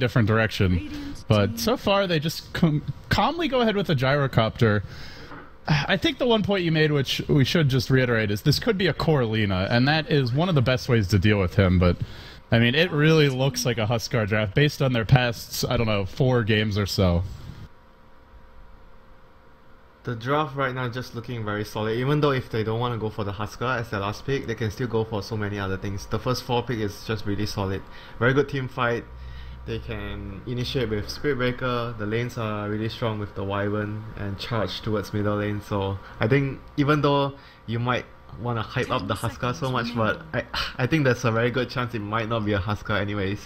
different direction. But so far, they just calmly go ahead with a gyrocopter. I think the one point you made, which we should just reiterate, is this could be a core Lina, and that is one of the best ways to deal with him, but I mean, it really looks like a Huskar draft based on their past, I don't know, 4 games or so. The draft right now is just looking very solid. Even though if they don't want to go for the Huskar as their last pick, they can still go for so many other things. The first 4 pick is just really solid. Very good team fight. They can initiate with Spirit Breaker. The lanes are really strong with the Wyvern and charge towards middle lane. So I think even though you might want to hype up the Huskar so much, but I think there's a very good chance it might not be a Huskar anyways.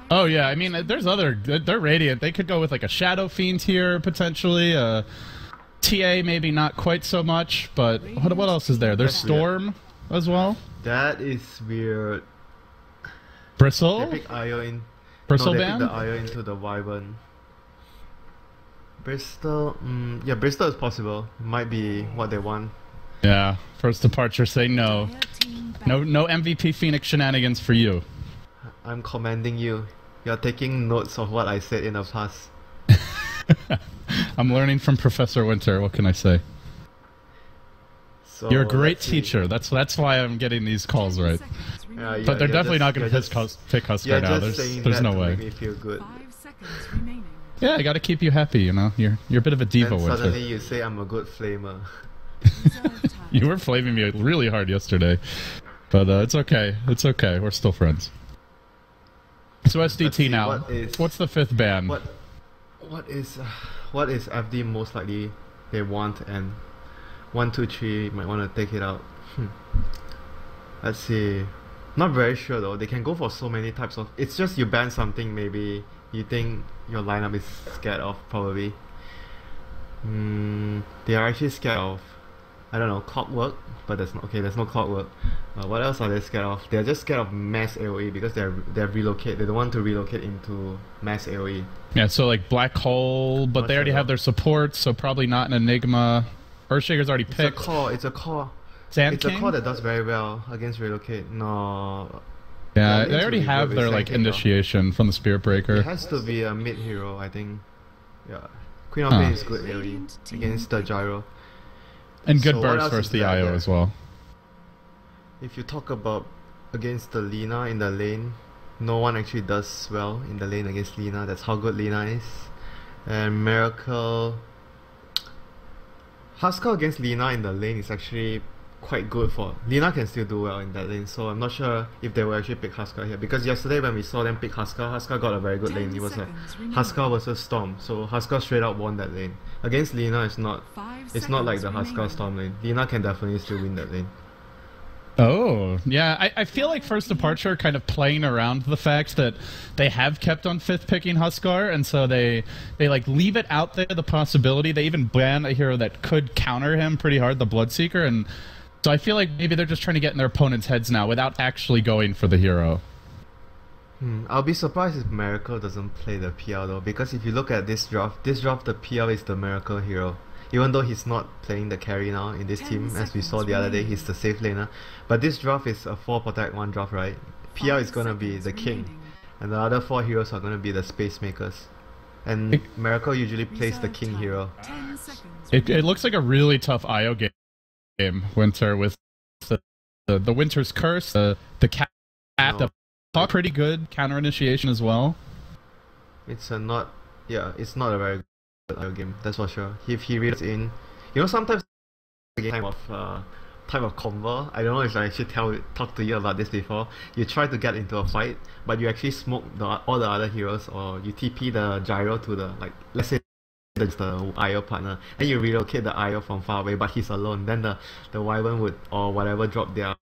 Oh yeah, I mean, there's other... They're Radiant. They could go with like a Shadow Fiend here, potentially. TA maybe not quite so much, but what else is there? There's Storm as well. That is weird. Bristle? They pick Io in. Bristle no, they ban? pick the Io into the Wyvern. Bristol, yeah, Bristol is possible. Might be what they want. Yeah, first departure say no. No MVP Phoenix shenanigans for you. I'm commending you. You're taking notes of what I said in the past. I'm learning from Professor Winter, what can I say? So, you're a great teacher, that's why I'm getting these calls right. But they're definitely not going to pick Huskar now, there's no way. Make me feel good. Yeah, I gotta keep you happy, you know? You're a bit of a diva, Winter. Winter. Suddenly you say I'm a good flamer. You were flaming me really hard yesterday. But it's okay, we're still friends. So SDT now, what's the 5th ban? What is FD most likely they want, and 1, 2, 3 might want to take it out. Let's see. Not very sure though. They can go for so many types of... It's just you ban something maybe you think your lineup is scared of, probably. They are actually scared of, I don't know, Clockwork, but there's no Clockwork. What else are they scared of? They're just scared of mass AoE because they're relocate. They don't want to relocate into mass AoE. Yeah, so like Black Hole, but they already have their support, so probably not an Enigma. Earthshaker's already picked. It's a core. Sand it's King? a core that does very well against relocate. No. Yeah, they already have their like initiation from the Spirit Breaker. It has to be a mid hero, I think. Yeah, Queen of Pain is good AoE against the gyro. And good burst versus the IO as well. If you talk about against the Lina in the lane, no one actually does well in the lane against Lina. That's how good Lina is. And Miracle... Huskar against Lina in the lane is actually quite good for... Lina can still do well in that lane, so I'm not sure if they will actually pick Huskar here. Because yesterday when we saw them pick Huskar, Huskar got a very good lane. It was a Huskar versus Storm, so Huskar straight up won that lane. Against Lina, it's not like the Huskar Storm lane. Lina can definitely still win that lane. Oh, yeah, I feel like First Departure kind of playing around the fact that they have kept on 5th picking Huskar, and so they like leave it out there, the possibility. They even ban a hero that could counter him pretty hard, the Bloodseeker, and so I feel like maybe they're just trying to get in their opponent's heads now without actually going for the hero. I'll be surprised if Miracle doesn't play the PL though, because if you look at this draft the PL is the Miracle hero. Even though he's not playing the carry now in this team, as we saw the other day, he's the safe laner. But this draft is a 4 protect 1 draft, right? PL is gonna be the king, and the other 4 heroes are gonna be the space makers. And Miracle usually plays the king hero. It looks like a really tough IO game, Winter, with the Winter's Curse, the cat, the pretty good counter initiation as well. It's not a very good IO game, that's for sure. If he reads in, you know, sometimes the game type of combo. I don't know if I actually talk to you about this before. You try to get into a fight, but you actually smoke all the other heroes, or you TP the gyro to the, like, let's say that's the IO partner, and you relocate the IO from far away, but he's alone. Then the Wyvern would or whatever drop their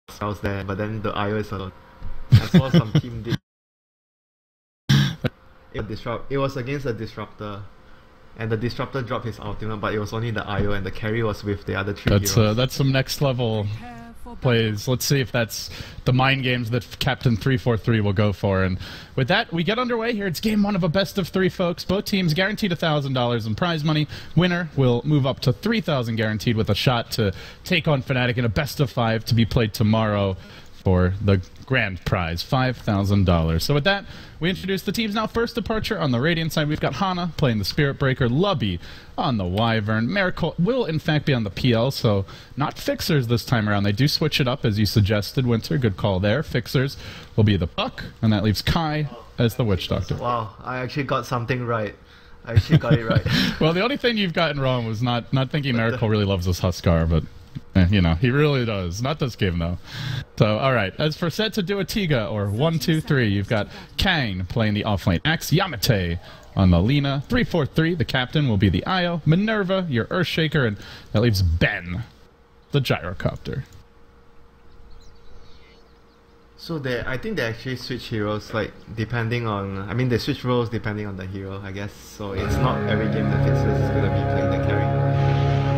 spells there, but then the IO is alone. I saw some team did. It was against a disruptor. And the Disruptor dropped his ultimate, but it was only the IO, and the carry was with the other 3 heroes. That's some next level plays. Let's see if that's the mind games that Captain 343 will go for. And with that, we get underway here. It's game 1 of a best of 3, folks. Both teams guaranteed $1,000 in prize money. Winner will move up to $3,000 guaranteed with a shot to take on Fnatic in a best of 5 to be played tomorrow for the grand prize, $5,000. So with that, we introduce the teams now. First departure on the Radiant side, we've got Hana playing the Spirit Breaker, Lubby on the Wyvern. Miracle will, in fact, be on the PL, so not Fixers this time around. They do switch it up, as you suggested, Winter. Good call there. Fixers will be the Puck, and that leaves Kai as the Witch Doctor. Wow, I actually got something right. I actually got it right. Well, the only thing you've gotten wrong was not thinking Miracle really loves this Huskar, but... you know, he really does. Not this game, though. So, alright. As for SatuDuaTiga, or 1, 2, 3, you've got Kang playing the offlane Axe, Yamate on the Lina, 3, 4, 3, the captain will be the Io, Minerva, your Earthshaker, and that leaves Ben, the Gyrocopter. So I think they actually switch heroes, like, depending on... I mean, they switch roles depending on the hero, I guess. So it's not every game that Fixers is going to be playing the carry.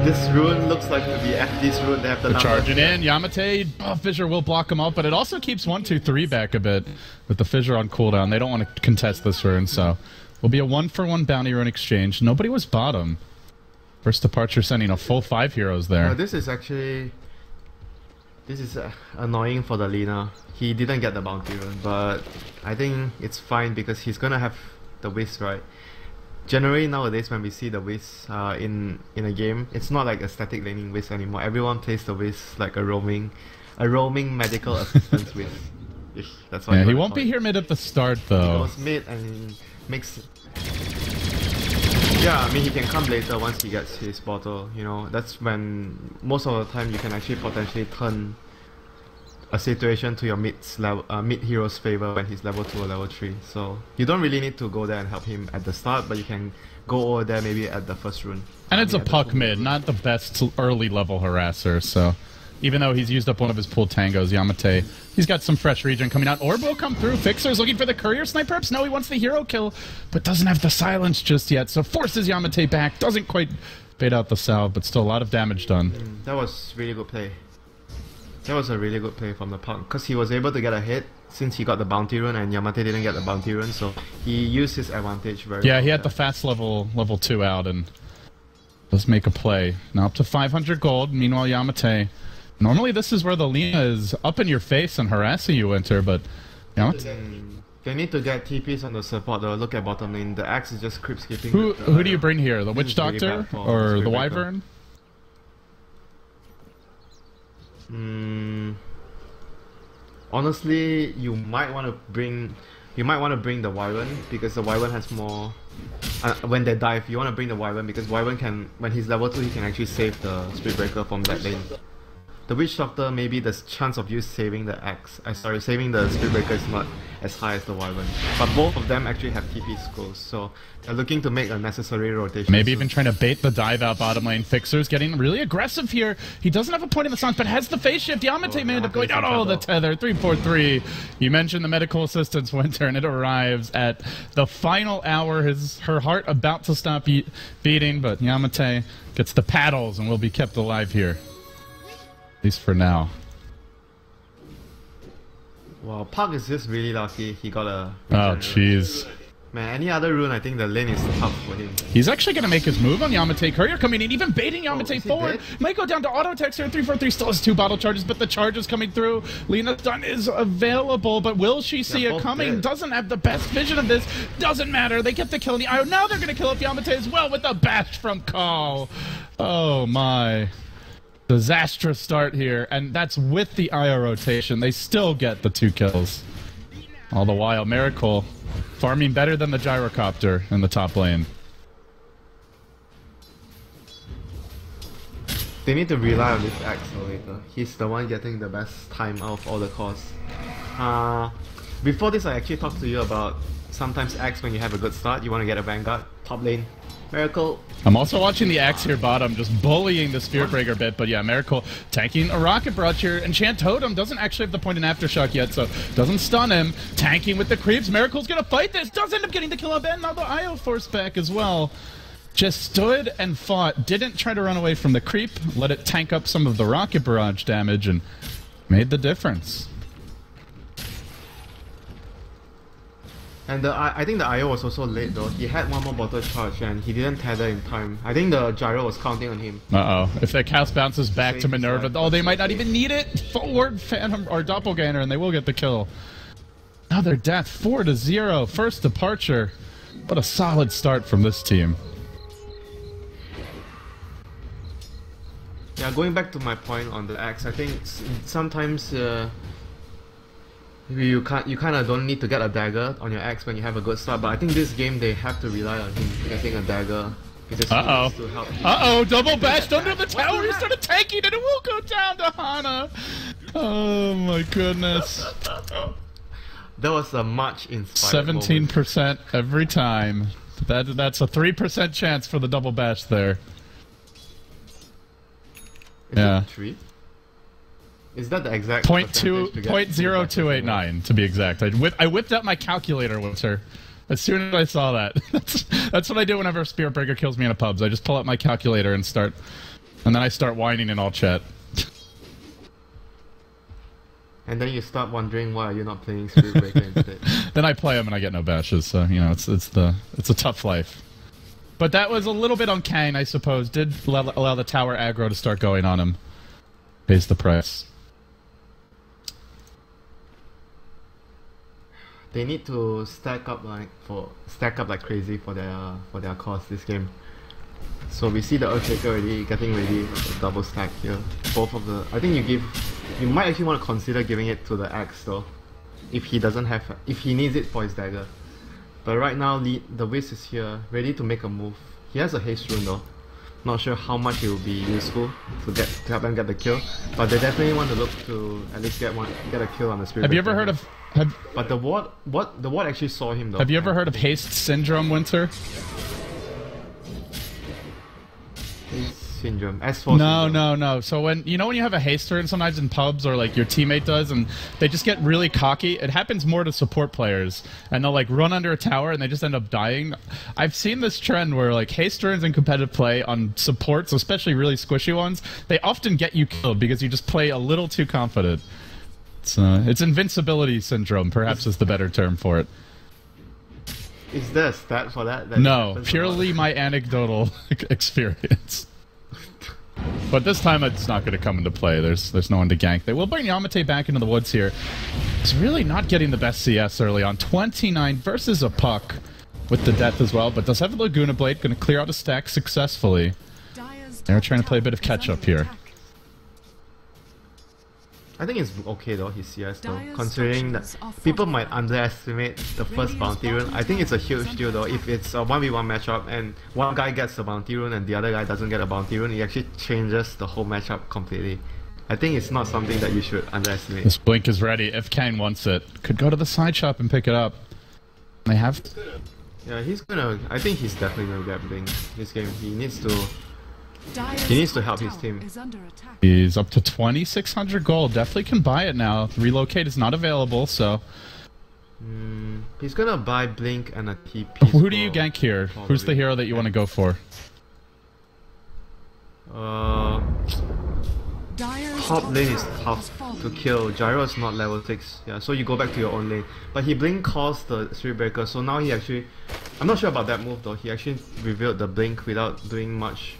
This rune looks like to be FD's rune. They have the charging in. Yamate, Fissure will block him up, but it also keeps 1, 2, 3 back a bit with the Fissure on cooldown. They don't want to contest this rune, so will be a 1-for-1 bounty rune exchange. Nobody was bottom. First departure sending a full 5 heroes there. This is actually... This is annoying for the Lina. He didn't get the bounty rune, but I think it's fine because he's gonna have the Wisp, right? Generally nowadays when we see the Wisp in a game, it's not like a static laning Wisp anymore. Everyone plays the Wisp like a roaming medical assistance Wisp. That's what he won't be here mid at the start though. He goes mid and makes... Yeah, I mean he can come later once he gets his bottle, you know. That's when most of the time you can actually potentially turn a situation to your mid hero's favor when he's level 2 or level 3. So you don't really need to go there and help him at the start, but you can go over there maybe at the first rune. And it's a Puck mid, not the best early level harasser, so even though he's used up one of his pool tangos, Yamate, he's got some fresh regen coming out. Orb will come through. Fixer's looking for the courier snipe perhaps. No, he wants the hero kill, but doesn't have the silence just yet, so forces Yamate back. Doesn't quite bait out the salve, but still a lot of damage done. That was really good play. That was a really good play from the Puck, because he was able to get a hit since he got the bounty rune and Yamate didn't get the bounty rune, so he used his advantage very well. Yeah, he had the fast level 2 out and does make a play. Now up to 500 gold, meanwhile Yamate... Normally this is where the Lina is up in your face and harassing you, Winter, but... They need to get TPs on the support though. Look at bottom lane, the Axe is just creep skipping. Who do you bring here? The Witch Doctor or the Wyvern? Honestly, you might want to bring the Wyvern because the Wyvern has more. When they dive, you want to bring the Wyvern because Wyvern can, when he's level 2, he can actually save the Spirit Breaker from that lane. The Witch Doctor, maybe the chance of you saving the Axe, saving the Spirit Breaker is not as high as the Wyvern. But both of them actually have TP scrolls, so they're looking to make a necessary rotation. Maybe even trying to bait the dive out bottom lane. Fixer's getting really aggressive here. He doesn't have a point in the song, but has the phase shift. Yamate may end up going, oh, the tether. 3-4-3. You mentioned the medical assistance, Winter, and it arrives at the final hour. Her heart about to stop beating, but Yamate gets the paddles and will be kept alive here. At least for now. Wow, Puck is just really lucky he got a... Oh, jeez. Man, any other rune, I think the lane is tough for him. He's actually going to make his move on Yamate. Courier coming in, even baiting Yamate forward. Might go down to auto text here. 3-4-3 still has 2 bottle charges, but the charge is coming through. Lina Dunn is available, but will she see it coming? Dead. Doesn't have the best vision of this. Doesn't matter. They get the kill in the Io. Now they're going to kill up Yamate as well with the bash from Call. Oh my. Disastrous start here, and that's with the Io rotation. They still get the 2 kills. All the while, Miracle farming better than the Gyrocopter in the top lane. They need to rely on this Axe later. He's the one getting the best time out of all the cores. Before this, I actually talked to you about sometimes Axe, when you have a good start, you want to get a Vanguard, top lane. Miracle. I'm also watching the Axe here bottom, just bullying the Spirit Breaker bit, but yeah, Miracle tanking a Rocket Barrage here. Enchant Totem doesn't actually have the point in Aftershock yet, so doesn't stun him. Tanking with the creeps. Miracle's gonna fight this. Does end up getting the kill up, and now the Io force back as well. Just stood and fought. Didn't try to run away from the creep. Let it tank up some of the Rocket Barrage damage and made the difference. And I think the IO was also late though. He had one more bottle charge and he didn't tether in time. I think the gyro was counting on him. Uh-oh. If that cast bounces back to Minerva, side, oh, they might not even need it! Forward Phantom or Doppelganger, and they will get the kill. Another death, 4-0. First departure. What a solid start from this team. Yeah, going back to my point on the axe, I think sometimes you kind of don't need to get a dagger on your axe when you have a good start. But I think this game they have to rely on him getting a dagger because he needs to help. Uh-oh, double bashed under the tower. He started tanking and it will go down to Hana. Oh my goodness. That was a much inspired 17% every time. That's a 3% chance for the double bash there. Is it 3? Is that the exact .0289 to be exact. I whipped out my calculator with her as soon as I saw that. That's what I do whenever a Spirit Breaker kills me in a pubs. I just pull out my calculator and then I start whining in all chat. And then you start wondering why you're not playing Spirit Breaker instead. Then I play them and I get no bashes. So you know it's a tough life. But that was a little bit on Kang, I suppose. Did allow the tower aggro to start going on him. Pays the price. They need to stack up like crazy for their cause this game. So we see the Earthshaker already getting ready the double stack here. Both of the I think you might actually want to consider giving it to the axe though, if he needs it for his dagger. But right now the Wiz is here, ready to make a move. He has a haste rune though. Not sure how much it will be useful to help them get the kill, but they definitely want to look to at least get a kill on the Spirit. Have you ever heard of? But the ward actually saw him though. Have you ever heard of haste syndrome, Winter? Haste syndrome. S4 No. So when you have a haster and sometimes in pubs or like your teammate does and they just get really cocky, it happens more to support players and they'll like run under a tower and they just end up dying. I've seen this trend where like hasterns in competitive play on supports, especially really squishy ones, they often get you killed because you just play a little too confident. It's invincibility syndrome, perhaps is the better term for it. Is there a stat for that? No, purely my anecdotal experience. But this time it's not going to come into play. There's no one to gank. They will bring Yamate back into the woods here. He's really not getting the best CS early on. 29 versus a puck with the death as well, but does have a Laguna Blade. Going to clear out a stack successfully. They're trying to play a bit of catch-up here. I think it's okay though, his CS though, considering that people might underestimate the first bounty rune. I think it's a huge deal though. If it's a 1v1 matchup and one guy gets the bounty rune and the other guy doesn't get a bounty rune, it actually changes the whole matchup completely. I think it's not something that you should underestimate. This blink is ready if Kang wants it. Could go to the side shop and pick it up. They have to. Yeah, I think he's definitely gonna get blink this game. He needs to help his team. He's up to 2,600 gold. Definitely can buy it now. Relocate is not available, so... he's gonna buy Blink and a TP. Who do you gank here? Who's the hero that you want to go for? Top lane is tough to kill. Gyro is not level 6. Yeah, so you go back to your own lane. But he Blink calls the Spirit Breaker, so now he actually... I'm not sure about that move though. He actually revealed the Blink without doing much.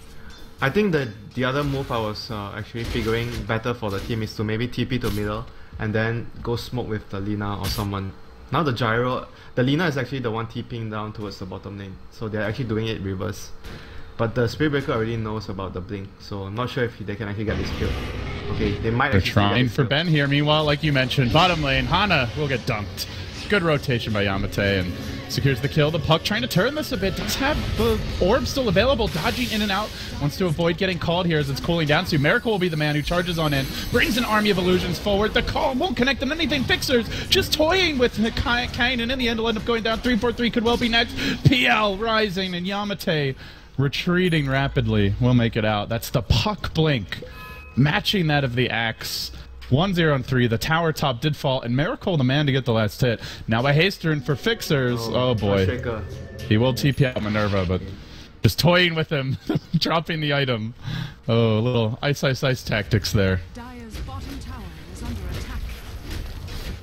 I think the other move I was actually figuring better for the team is to maybe TP to middle and then go smoke with the Lina or someone. Now the Lina is actually the one TPing down towards the bottom lane, so they're actually doing it reverse. But the Spirit Breaker already knows about the Blink, so I'm not sure if they can actually get this kill. Okay, they might. They're trying for Ben here. Meanwhile, like you mentioned, bottom lane, Hana will get dunked. Good rotation by Yamate and secures the kill. The puck trying to turn this a bit. Does have the orb still available, dodging in and out. Wants to avoid getting called here as it's cooling down. So Miracle will be the man who charges on in. Brings an army of illusions forward. The call won't connect on anything. Fixers just toying with Kain, and in the end will end up going down. 3-4-3 could well be next. PL rising and Yamate retreating rapidly. We'll make it out. That's the puck blink, matching that of the axe. 1-0 and 3. The tower top did fall, and Miracle the man to get the last hit. Now by Hastern for Fixers. Oh boy. He will TP out Minerva, but just toying with him, dropping the item. Oh, a little ice tactics there. Dire's bottom tower is under attack.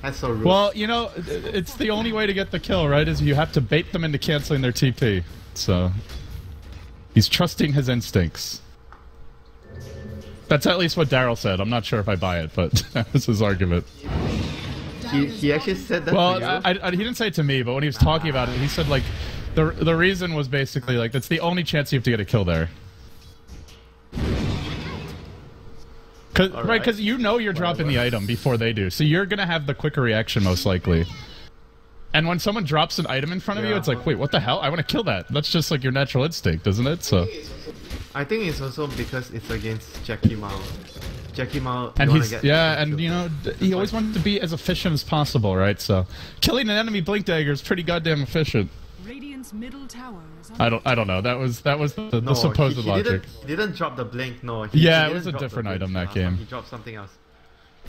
That's so rude. Well, you know, it's the only way to get the kill, right? Is you have to bait them into canceling their TP. So he's trusting his instincts. That's at least what Daryl said. I'm not sure if I buy it, but that was his argument. He actually said that well, to you? he didn't say it to me, but when he was talking about it, he said, like, the reason was basically, like, that's the only chance you have to get a kill there. Right, because you know you're dropping the item before they do, so you're going to have the quicker reaction most likely. And when someone drops an item in front of you, it's like, wait, what the hell? I want to kill that. That's just like your natural instinct, isn't it? So I think it's also because it's against Jackie Mao. Jackie Mao, and he's and you know he always wanted to be as efficient as possible, right? So killing an enemy blink dagger is pretty goddamn efficient. Radiant's middle tower is I don't know. That was the supposed logic. He didn't drop the blink. No. Yeah, it was a different item that game. He dropped something else.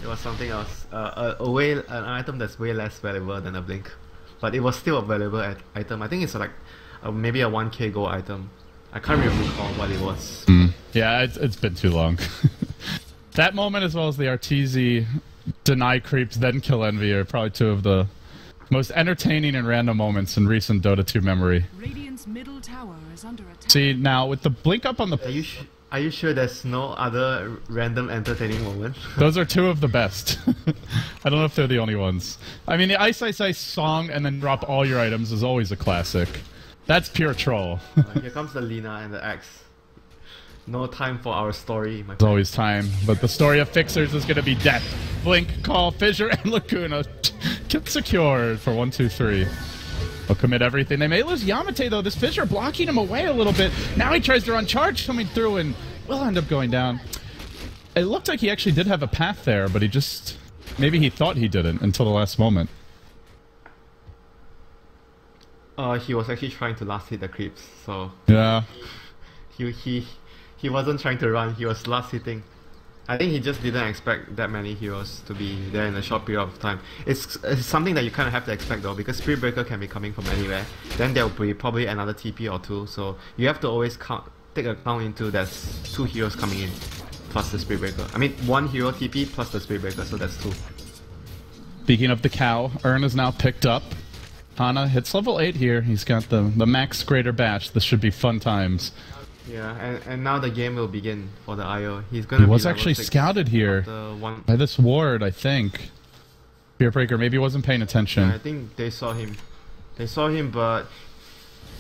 It was something else. An item that's way less valuable than a blink, but it was still a valuable item. I think it's like maybe a 1k gold item. I can't really recall what it was. Yeah, it's been too long. That moment, as well as the Arteezy deny creeps, then kill Envy, are probably two of the most entertaining and random moments in recent Dota 2 memory. Radiant's middle tower is under attack. See, now with the blink up on the... Are you sure there's no other random entertaining moment? Those are two of the best. I don't know if they're the only ones. I mean, the Ice Ice Ice song and then drop all your items is always a classic. That's pure troll. Here comes the Lina and the axe. No time for our story, my friend. There's always time, but the story of Fixers is going to be death. Blink, Call, Fissure, and Lacuna. Secured for 1, 2, 3. They'll commit everything. They may lose Yamate, though. This Fissure blocking him away a little bit. Now he tries to run charge coming through and will end up going down. It looked like he actually did have a path there, but he just... Maybe he thought he didn't until the last moment. He was actually trying to last hit the creeps, so... Yeah. He wasn't trying to run, he was last hitting. I think he just didn't expect that many heroes to be there in a short period of time. It's something that you kind of have to expect though, because Spirit Breaker can be coming from anywhere. Then there will be probably another TP or two, so you have to always take account into there's 2 heroes coming in, plus the Spirit Breaker. I mean, 1 hero TP plus the Spirit Breaker, so that's 2. Speaking of the cow, Ern is now picked up. Hana hits level 8 here. He's got the max greater batch. This should be fun times. Yeah, and now the game will begin for the IO. He was actually scouted here by this ward, I think. Spearbreaker maybe wasn't paying attention. Yeah, I think they saw him. They saw him, but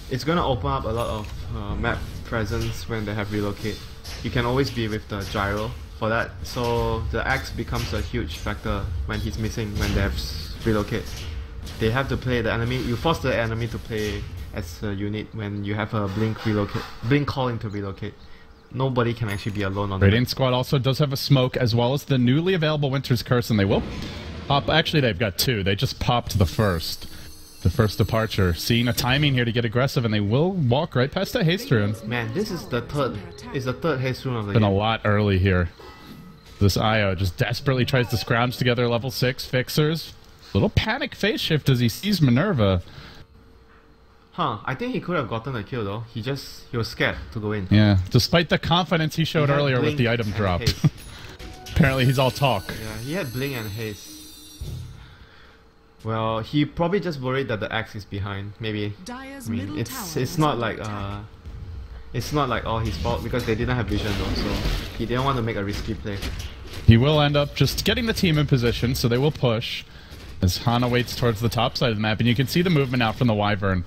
it's gonna open up a lot of map presence when they have relocate. You can always be with the gyro for that, so the axe becomes a huge factor when he's missing when they have relocate. They have to play the enemy. You force the enemy to play as a unit when you have a blink calling to relocate. Nobody can actually be alone on the Radiant Squad also does have a smoke as well as the newly available Winter's Curse, and they will pop. Actually, they've got 2. They just popped the first departure. Seeing a timing here to get aggressive, and they will walk right past that haste rune. Man, this is the third haste rune of the game. Been a lot early here. This IO just desperately tries to scrounge together level 6 Fixers. Little panic phase shift as he sees Minerva. I think he could have gotten a kill though. He was scared to go in. Yeah, despite the confidence he showed earlier with the item drop. Apparently he's all talk. Yeah, he had blink and haste. Well, he probably just worried that the axe is behind. Maybe. I mean, it's not like all his fault because they didn't have vision though, so he didn't want to make a risky play. He will end up just getting the team in position, so they will push as Hana waits towards the top side of the map, and you can see the movement out from the Wyvern.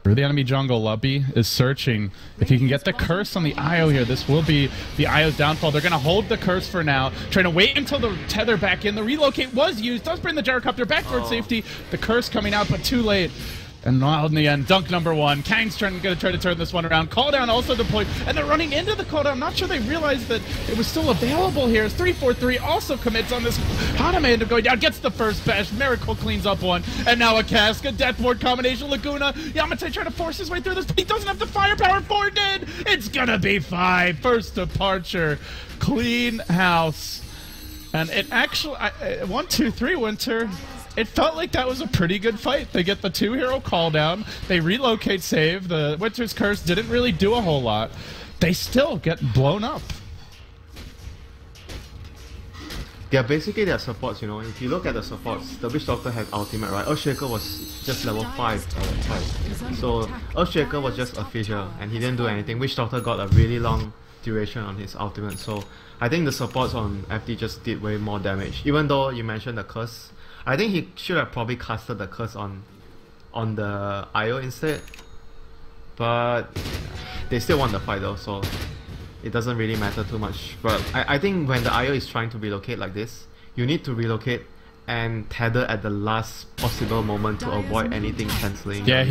Through the enemy jungle, Lubby is searching. If he can get the curse on the IO here, this will be the IO's downfall. They're going to hold the curse for now, trying to wait until the tether back in. The relocate was used, does bring the gyrocopter back towards safety. The curse coming out, but too late. And now in the end, dunk number 1. Kang's going to try to turn this one around. Call down also deployed, and they're running into the call down. I'm not sure they realized that it was still available here. 343 also commits on this. Hana may end up going down, gets the first bash. Miracle cleans up 1, and now a cask, a death ward combination. Laguna, Yamate trying to force his way through this, but he doesn't have the firepower. 4 did. It's gonna be 5. First departure, clean house, and it actually 1, 2, 3 Winter. It felt like that was a pretty good fight. They get the 2-hero call down. They relocate save. The Winter's Curse didn't really do a whole lot. They still get blown up. They're basically their supports, you know. If you look at the supports, the Witch Doctor had ultimate, right? Earthshaker was just level 5. So Earthshaker was just a fissure and he didn't do anything. Witch Doctor got a really long duration on his ultimate, so I think the supports on FD just did way more damage. Even though you mentioned the curse, I think he should have probably casted the curse on the IO instead. But they still won the fight though, so it doesn't really matter too much. But I think when the IO is trying to relocate like this, you need to relocate and tether at the last possible moment to avoid anything cancelling. Yeah,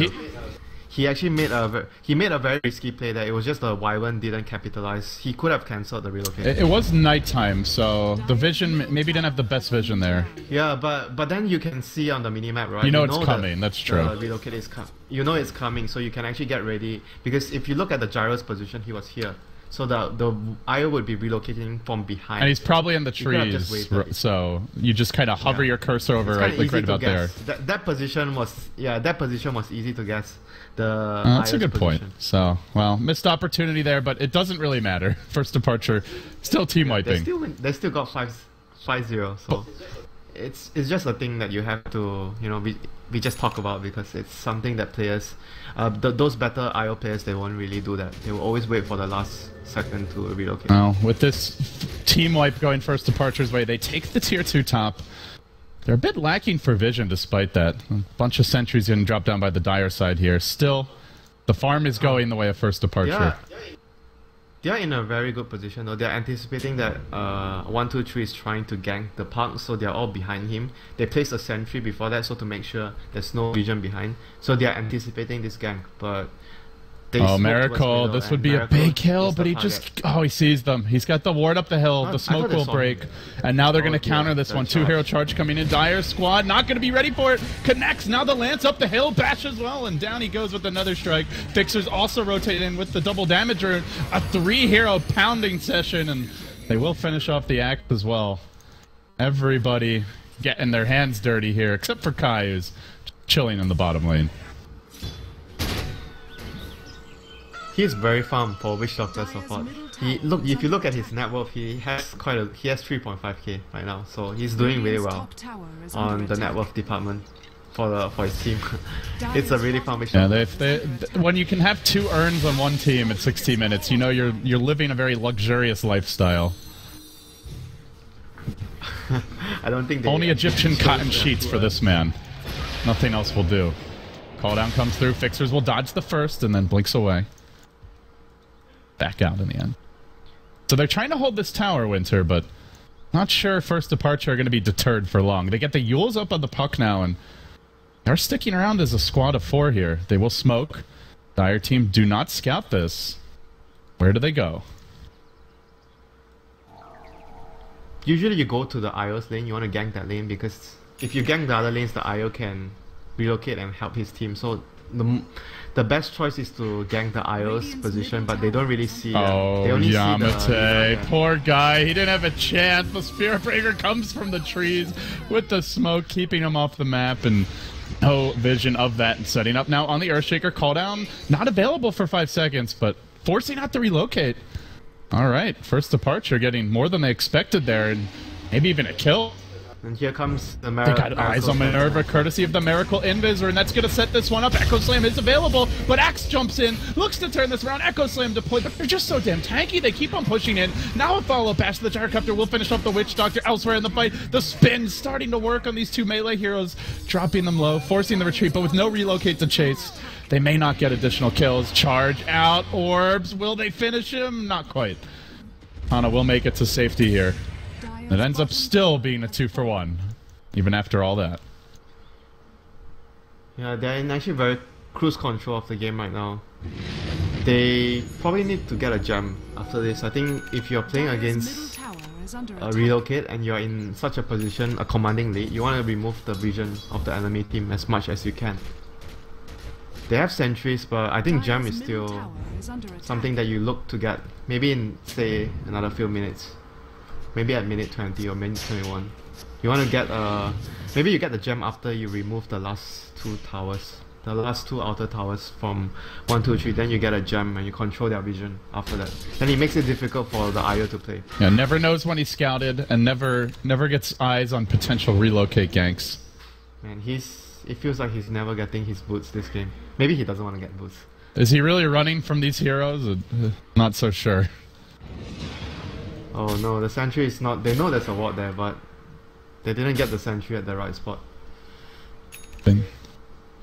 he actually made a very risky play there. It was just the Wyvern didn't capitalize. He could have cancelled the relocation. it was nighttime, so the vision maybe didn't have the best vision there. Yeah, but then you can see on the minimap, right? You know it's coming. That's true. The relocate is you know it's coming, so you can actually get ready. Because if you look at the Gyro's position, he was here. So the IO would be relocating from behind. And he's probably in the trees, so you just kind of hover your cursor over right about there. That position was easy to guess. That's a good point. So, well, missed opportunity there, but it doesn't really matter. First departure, still team wiping. They still got 5-0, so it's just a thing that you have to, you know, we just talk about because it's something that players, those better IO players, they won't really do that. They will always wait for the last second to relocate. Well, with this team wipe going first departure's way, they take the tier 2 top. They're a bit lacking for vision despite that. A bunch of sentries getting dropped down by the Dire side here. Still, the farm is going the way of first departure. Yeah. They're in a very good position though. They're anticipating that 123 is trying to gank the park, so they're all behind him. They placed a sentry before that, so to make sure there's no vision behind. So they're anticipating this gank, but oh, Miracle, this would be a big kill, but he just... Oh, he sees them. He's got the ward up the hill. The smoke will break. And now they're going to counter this one. 2-hero charge coming in. Dire squad not going to be ready for it. Connects. Now the lance up the hill. Bash as well. And down he goes with another strike. Fixers also rotate in with the double damager. A 3-hero pounding session. And they will finish off the act as well. Everybody getting their hands dirty here, except for Kai, who's chilling in the bottom lane. He's very farm for Witch Doctor support. If you look at his net worth, he has 3.5k right now, so he's doing really well on the net worth department for his team. It's a really farm Witch Doctor. Yeah, when you can have 2 earns on one team at 60 minutes, you know you're living a very luxurious lifestyle. I don't think only Egyptian cotton sheets for this man. Nothing else will do. Call down comes through. Fixers will dodge the first and then blinks away. Back out in the end. So they're trying to hold this tower, Winter, but not sure first departure are going to be deterred for long. They get the Yules up on the puck now, and they're sticking around as a squad of 4 here. They will smoke. Dire team do not scout this. Where do they go? Usually you go to the IO's lane, you want to gank that lane, because if you gank the other lanes, the IO can relocate and help his team. So the best choice is to gank the IO's position, but they don't really see. Oh, they only Yamate, see the poor guy. He didn't have a chance. The Spirit Breaker comes from the trees with the smoke, keeping him off the map, and no vision of that and setting up. Now on the Earthshaker, call down, not available for 5 seconds, but forcing out to relocate. All right, first departure getting more than they expected there, and maybe even a kill. And here comes the They got eyes on Minerva, courtesy of the Miracle Invisor, and that's going to set this one up. Echo Slam is available, but Axe jumps in, looks to turn this around. Echo Slam deployed, but they're just so damn tanky. They keep on pushing in. Now a follow-up bash. The Gyrocopter will finish off the Witch Doctor elsewhere in the fight. The spin starting to work on these 2 melee heroes, dropping them low, forcing the retreat, but with no relocate to chase. They may not get additional kills. Charge out, orbs. Will they finish him? Not quite. Hana will make it to safety here. It ends up still being a 2-for-1, even after all that. Yeah, they're in actually very cruise control of the game right now. They probably need to get a gem after this. I think if you're playing against a relocate and you're in such a position, a commanding lead, you want to remove the vision of the enemy team as much as you can. They have sentries, but I think gem is still something that you look to get maybe in, say, another few minutes. Maybe at minute 20 or minute 21. You want to get maybe you get the gem after you remove the last 2 towers. the last two outer towers from 1, 2, 3. Then you get a gem and you control their vision after that. Then it makes it difficult for the IO to play. Yeah, never knows when he's scouted and never gets eyes on potential relocate ganks. Man, it feels like he's never getting his boots this game. Maybe he doesn't want to get boots. Is he really running from these heroes? Not so sure. Oh no, the sentry is not... They know there's a ward there, but they didn't get the sentry at the right spot. Thing.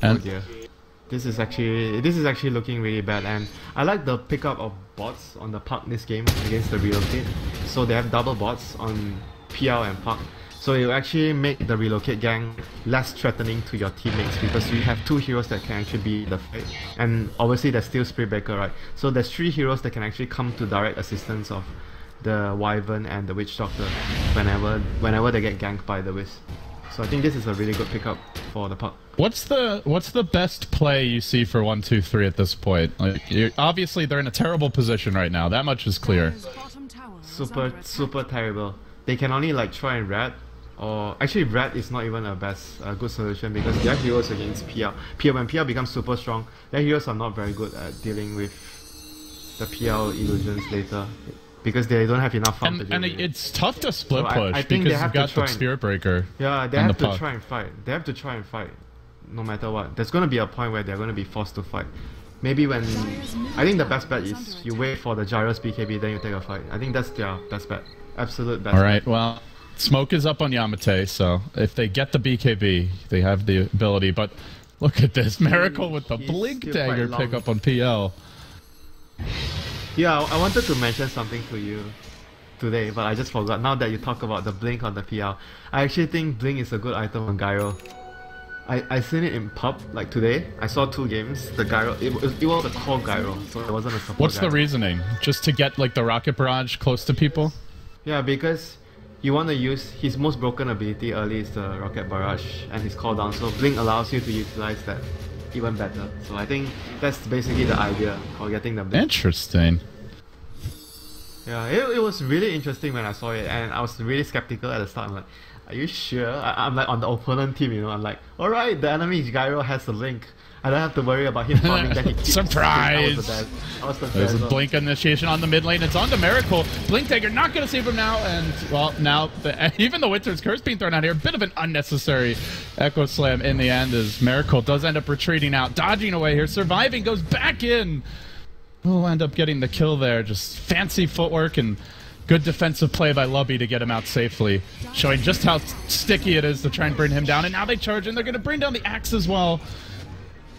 And oh dear. This is actually looking really bad, and I like the pickup of bots on the Puck this game against the relocate. So they have double bots on PL and Puck. So it will actually make the relocate gang less threatening to your teammates because you have two heroes that can actually be the fight. And obviously there's still Spirit Breaker, right? So there's 3 heroes that can actually come to direct assistance of the Wyvern and the Witch Doctor whenever they get ganked by the Wisp. So I think this is a really good pickup for the Puck. what's the best play you see for 1, 2, 3 at this point? Like, obviously they're in a terrible position right now. That much is clear. Super terrible. They can only like try and rat. Or actually, rat is not even a good solution because their heroes against PL. When PL becomes super strong, their heroes are not very good at dealing with the PL illusions later because they don't have enough farm to deal and with. it's tough to split So push I think because you've got the Spirit Breaker. Yeah, they and have the to Puck. try and fight. They have to try and fight, no matter what. There's going to be a point where they're going to be forced to fight. Maybe when... I think the best bet is you wait for the Gyros BKB, then you take a fight. I think that's their best bet. Absolute best bet. Alright, well, smoke is up on Yamate, so if they get the BKB, they have the ability. But look at this. Miracle with the He's Blink still Dagger quite long. pick up on PL. Yeah, I wanted to mention something to you today, but I just forgot. Now that you talk about the Blink on the PL, I actually think Blink is a good item on Gyro. I seen it in pub like today. I saw 2 games. The Gyro, it was a core Gyro, so it wasn't a support. What's Gyro. the reasoning? Just to get like the Rocket Barrage close to people? Yeah, because you want to use his most broken ability early is the Rocket Barrage and his call down. So Blink allows you to utilize that even better. So I think that's basically the idea for getting the Blink. Interesting. Yeah, it was really interesting when I saw it, and I was really skeptical at the start. I'm like, are you sure? I'm like on the opponent team, you know. I'm like, alright, the enemy Gyro has the link. I don't have to worry about him farming that he keeps. Surprise! That was the best. There's a Blink initiation on the mid lane. It's on to Miracle. Blink Dagger not going to save him now. And, well, now even the Winter's Curse being thrown out here. A bit of an unnecessary Echo Slam in the end as Miracle does end up retreating out. Dodging away here. Surviving. Goes back in. We'll end up getting the kill there. Just fancy footwork and good defensive play by Lubby to get him out safely. Showing just how sticky it is to try and bring him down. And now they charge in. They're going to bring down the Axe as well.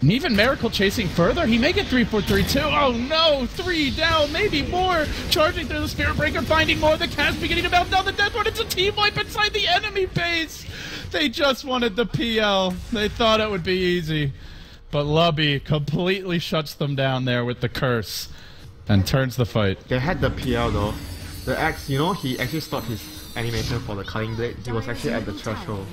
And even Miracle chasing further. He may get 3-4-3-2. Oh no! 3 down, maybe more. Charging through the Spirit Breaker, finding more. The cast beginning to melt down the Death Ward. It's a team wipe inside the enemy base. They just wanted the PL. They thought it would be easy. But Lubby completely shuts them down there with the curse and turns the fight. They had the PL though. The Axe, you know, he actually stopped his animation for the Culling Blade. He was actually at the threshold.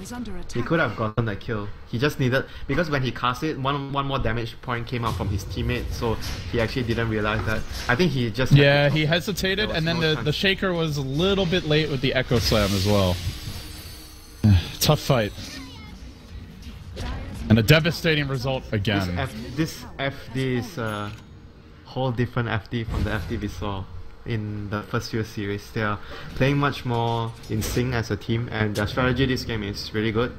He could have gotten a kill. He just needed, because when he cast it, one more damage point came out from his teammate, so he actually didn't realize that. I think he just... Yeah, he hesitated, and then the Shaker was a little bit late with the Echo Slam as well. Tough fight. And a devastating result again. This FD is a whole different FD from the FD we saw in the first few series. They are playing much more in sync as a team, and their strategy this game is really good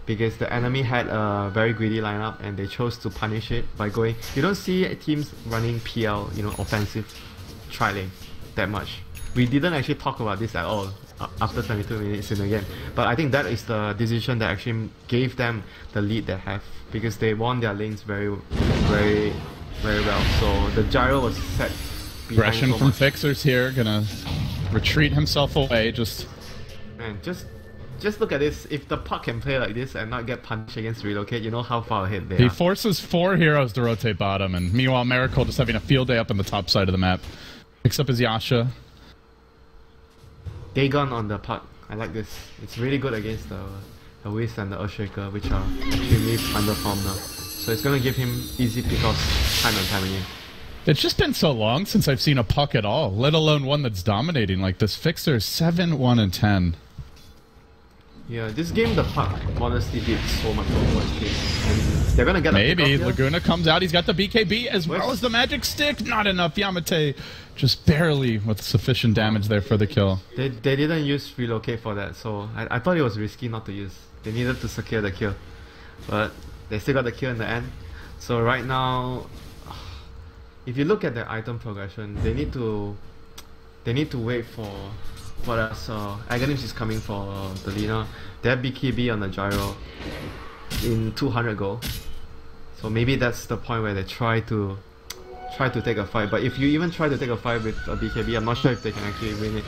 because the enemy had a very greedy lineup and they chose to punish it by going... You don't see teams running PL, you know, offensive tri-lane that much. We didn't actually talk about this at all after 22 minutes in the game, but I think that is the decision that actually gave them the lead they have because they won their lanes very well. So the Gyro was set Aggression so from much. Fixers here, gonna retreat himself away. Man, just look at this. If the Puck can play like this and not get punched against relocate, you know how far ahead they He are. forces 4 heroes to rotate bottom, and meanwhile Miracle just having a field day up on the top side of the map. Picks up his Yasha. Dagon on the Puck. I like this. It's really good against the Wisp and the Earthshaker, which are extremely underformed now. So it's gonna give him easy pickoffs time and time again. It's just been so long since I've seen a Puck at all, let alone one that's dominating like this. Fixer 7-1-10. Yeah, this game, the Puck, honestly did so much work for his team. And they're gonna get a Maybe. pick up here. Laguna comes out. He's got the BKB as well as the magic stick. Not enough. Yamate just barely with sufficient damage there for the kill. They didn't use relocate for that, so I thought it was risky not to use. They needed to secure the kill. But they still got the kill in the end. So right now, if you look at the item progression, they need to wait for what else. Aghanim is coming for the Lina. They have BKB on the gyro in 200 gold. So maybe that's the point where they try to take a fight. But if you even try to take a fight with a BKB, I'm not sure if they can actually win it,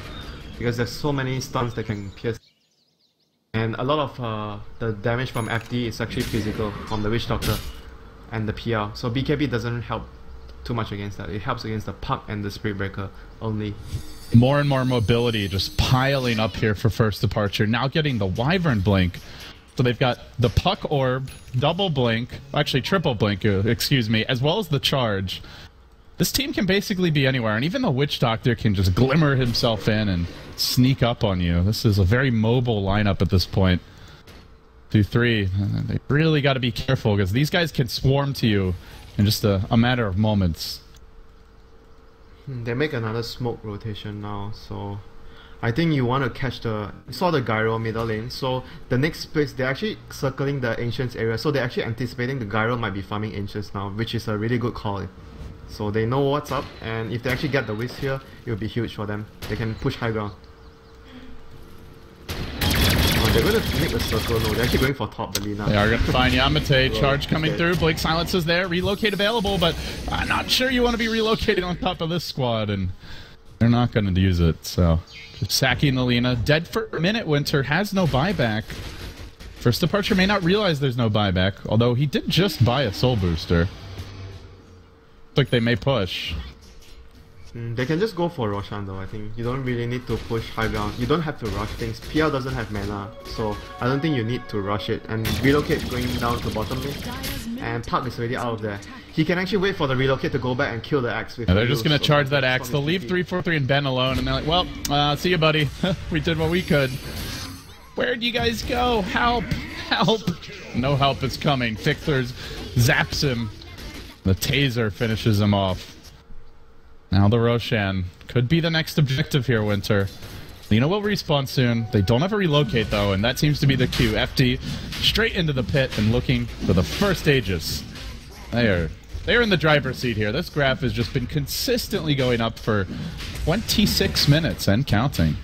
because there's so many stuns that can pierce. And a lot of the damage from FD is actually physical from the Witch Doctor and the PR. So BKB doesn't help too much against that. It helps against the Puck and the Spirit Breaker only. More and more mobility just piling up here for First Departure. Now getting the Wyvern Blink. So they've got the Puck Orb, double blink, actually triple blink, excuse me, as well as the charge. This team can basically be anywhere, and even the Witch Doctor can just glimmer himself in and sneak up on you. This is a very mobile lineup at this point. 2-3. They really got to be careful, because these guys can swarm to you in just a matter of moments. They make another smoke rotation now, so I think you want to catch the... You saw the Gyro middle lane, so the next place, they're actually circling the Ancients area, so they're actually anticipating the Gyro might be farming Ancients now, which is a really good call. So they know what's up, and if they actually get the Wisp here, it will be huge for them. They can push high ground. Oh, they're going to make a circle, no, they're actually going for top, the Lina. They are going to find Yamate. Charge coming through. Blink Silence is there. Relocate available, but I'm not sure you want to be relocating on top of this squad, and they're not going to use it, so... Just sacking the Lina. Dead for a minute, Winter has no buyback. First Departure may not realize there's no buyback, although he did just buy a soul booster. Looks like they may push. They can just go for Roshan though. I think you don't really need to push high ground. You don't have to rush things. PL doesn't have mana, so I don't think you need to rush it. And relocate going down to bottom lane, and Puck is already out of there. He can actually wait for the relocate to go back and kill the axe with. Yeah, they're just gonna charge that axe. They'll leave 3-4-3 and Ben alone, and they're like, "Well, see you, buddy. We did what we could. Where'd you guys go? Help! Help! No help is coming. Fixers zaps him. The taser finishes him off. Now the Roshan could be the next objective here, Winter. Lina will respawn soon. They don't have a relocate though, and that seems to be the cue. FD straight into the pit and looking for the first Aegis. They're in the driver's seat here. This graph has just been consistently going up for 26 minutes and counting.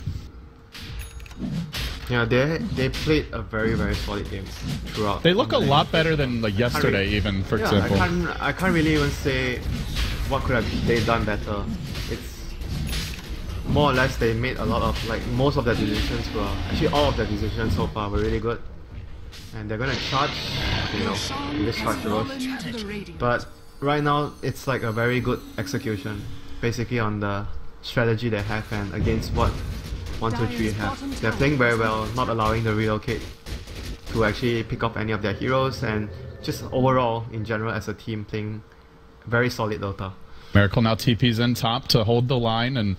Yeah, they played a very, very solid game throughout. They look a lot better than like yesterday, even, for example. I can't really even say what could have they done better. It's more or less they made a lot of, like, most of their decisions were, actually all of their decisions so far were really good. And they're gonna charge, you know, this charge rush. But right now it's like a very good execution, basically on the strategy they have and against what 1-2-3 have. They're playing very well, not allowing the relocate to actually pick off any of their heroes, and just overall, in general, as a team, playing very solid Dota. Miracle now TP's in top to hold the line, and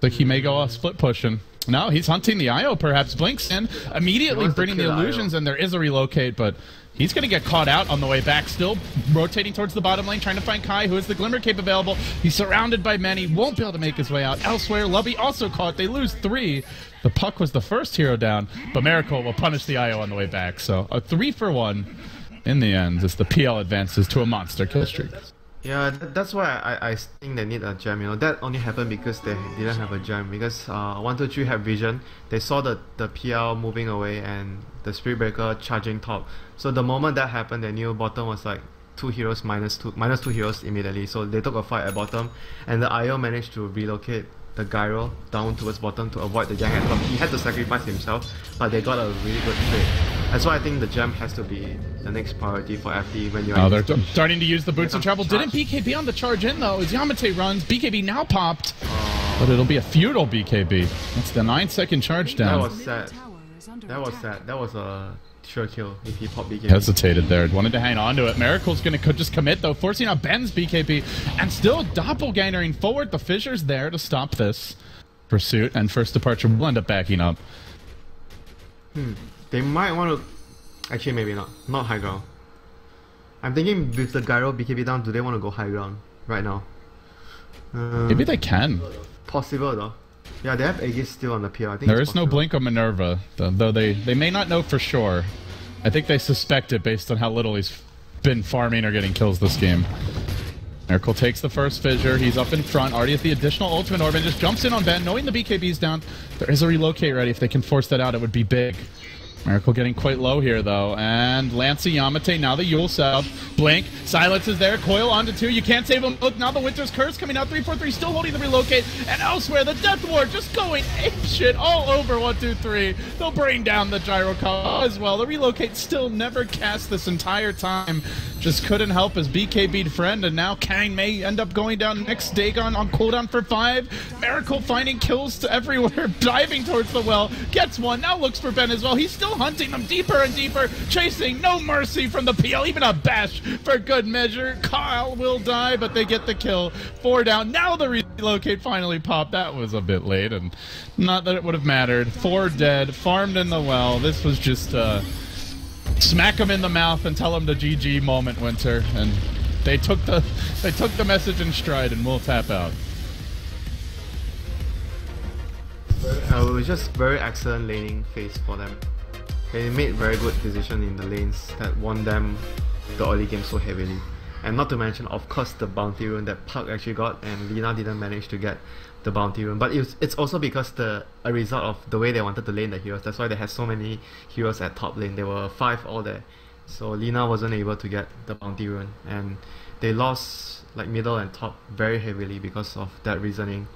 like he may go split pushing. No, he's hunting the IO, perhaps. Blinks in, immediately bringing the illusions, and there is a relocate, but he's going to get caught out on the way back. Still rotating towards the bottom lane, trying to find Kai, who is the Glimmer Cape available. He's surrounded by many, won't be able to make his way out. Elsewhere, Lovey also caught. They lose 3. The Puck was the first hero down, but Miracle will punish the IO on the way back. So a 3-for-1 in the end as the PL advances to a monster kill streak. Yeah, that's why I think they need a gem, you know. That only happened because they didn't have a gem. Because 1-2-3 had vision. They saw the PL moving away and the Spirit Breaker charging top. So the moment that happened, they knew bottom was like 2 heroes minus 2 heroes immediately. So they took a fight at bottom, and the IO managed to relocate the Gyro down towards bottom to avoid the Yang head. He had to sacrifice himself, but they got a really good trade. That's why I think the gem has to be the next priority for FD when you're... Oh, they're starting to use the boots of travel. Didn't BKB on the charge in though, as Yamate runs. BKB now popped, but it'll be a feudal BKB. That's the 9-second charge down. That was sad. That was sad. That was a sure kill if he popped BKB. Hesitated there, wanted to hang on to it. Miracle's gonna just commit though, forcing out Ben's BKB, and still doppelgangering forward. The Fissure's there to stop this pursuit, and First Departure will end up backing up. They might want to... Actually, maybe not. Not high ground. I'm thinking with the gyro BKB down, do they want to go high ground right now? Maybe they can. Possible though. Yeah, they have Aegis still on the PL. I think There it's is no possible. blink on Minerva, though they may not know for sure. I think they suspect it based on how little he's been farming or getting kills this game. Miracle takes the first fissure. He's up in front, already at the additional ultimate orb, and just jumps in on Ben, knowing the BKB's down. There is a relocate ready. If they can force that out, it would be big. Miracle getting quite low here, though. And Lancey Yamate, now the Yule South. Blink, Silence is there, Coil onto 2. You can't save him. Look, now the Winter's Curse coming out. 3-4-3, still holding the relocate. And elsewhere, the Death Ward just going apeshit all over 1-2-3. They'll bring down the Gyro Call as well. The relocate still never cast this entire time. Just couldn't help his BKB'd friend, and now Kang may end up going down next. Dagon on cooldown for 5. Miracle finding kills to everywhere, diving towards the well. Gets one, now looks for Ben as well. He's still hunting them deeper and deeper, chasing, no mercy from the PL, even a bash for good measure. Kyle will die, but they get the kill. 4 down, now the relocate finally popped. That was a bit late, and not that it would have mattered. 4 dead, farmed in the well. This was just smack him in the mouth and tell him the GG moment, Winter, and they took the message in stride, and we'll tap out. It was just very excellent laning phase for them. They made very good decision in the lanes that won them the early game so heavily. And not to mention, of course, the bounty rune that Puck actually got, and Lina didn't manage to get the bounty rune. But it's also because a result of the way they wanted to lane the heroes. That's why they had so many heroes at top lane. There were 5 all there. So Lina wasn't able to get the bounty rune, and they lost like middle and top very heavily because of that reasoning.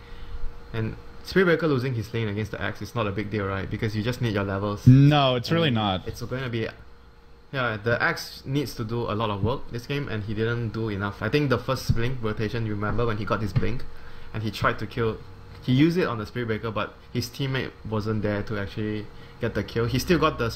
And Spiritbreaker losing his lane against the Axe is not a big deal, right? Because you just need your levels. No, it's really not. It's going to be... Yeah, the Axe needs to do a lot of work this game, and he didn't do enough. I think the first blink rotation, you remember when he got his blink, and he tried to kill... He used it on the Spiritbreaker, but his teammate wasn't there to actually get the kill. He still got the